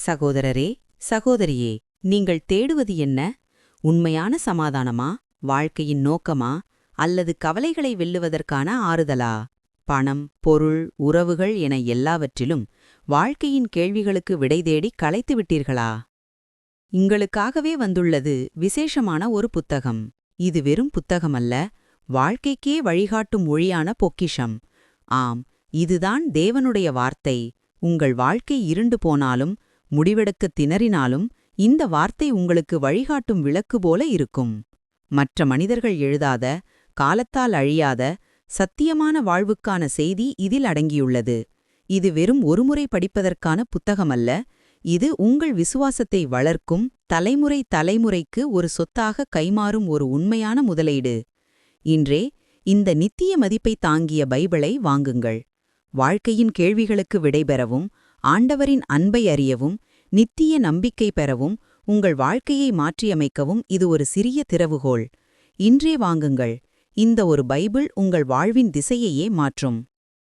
சகோதரரே, சகோதரியே, நீங்கள் தேடுவது என்ன? உண்மையான சமாதானமா, வாழ்க்கையின் நோக்கமா, அல்லது கவலைகளை வெல்லுவதற்கான ஆறுதலா? பணம், பொருள், உறவுகள் என எல்லாவற்றிலும் வாழ்க்கையின் கேள்விகளுக்கு விடை தேடி களைத்து விட்டீர்களா? உங்களுக்காகவே வந்துள்ளது விசேஷமான ஒரு புத்தகம். இது வெறும் புத்தகமல்ல, வாழ்க்கைக்கே வழிகாட்டும் மொழியான பொக்கிஷம். ஆம், இதுதான் தேவனுடைய வார்த்தை. உங்கள் வாழ்க்கை இருண்டு போனாலும், முடிவெடுக்கத் திணறினாலும், இந்த வார்த்தை உங்களுக்கு வழிகாட்டும் விளக்கு போல இருக்கும். மற்ற மனிதர்கள் எழுதாத, காலத்தால் அழியாத, சத்தியமான வாழ்வுக்கான செய்தி இதில் அடங்கியுள்ளது. இது வெறும் ஒருமுறை படிப்பதற்கான புத்தகமல்ல, இது உங்கள் விசுவாசத்தை வளர்க்கும், தலைமுறை தலைமுறைக்கு ஒரு சொத்தாக கைமாறும் ஒரு உண்மையான முதலீடு. இன்றே இந்த நித்திய மதிப்பை தாங்கிய பைபிளை வாங்குங்கள். வாழ்க்கையின் கேள்விகளுக்கு விடைபெறவும், ஆண்டவரின் அன்பை அறியவும், நித்திய நம்பிக்கை பெறவும், உங்கள் வாழ்க்கையை மாற்றியமைக்கவும் இது ஒரு சிறிய திறவுகோல். இன்றே வாங்குங்கள். இந்த ஒரு பைபிள் உங்கள் வாழ்வின் திசையையே மாற்றும்.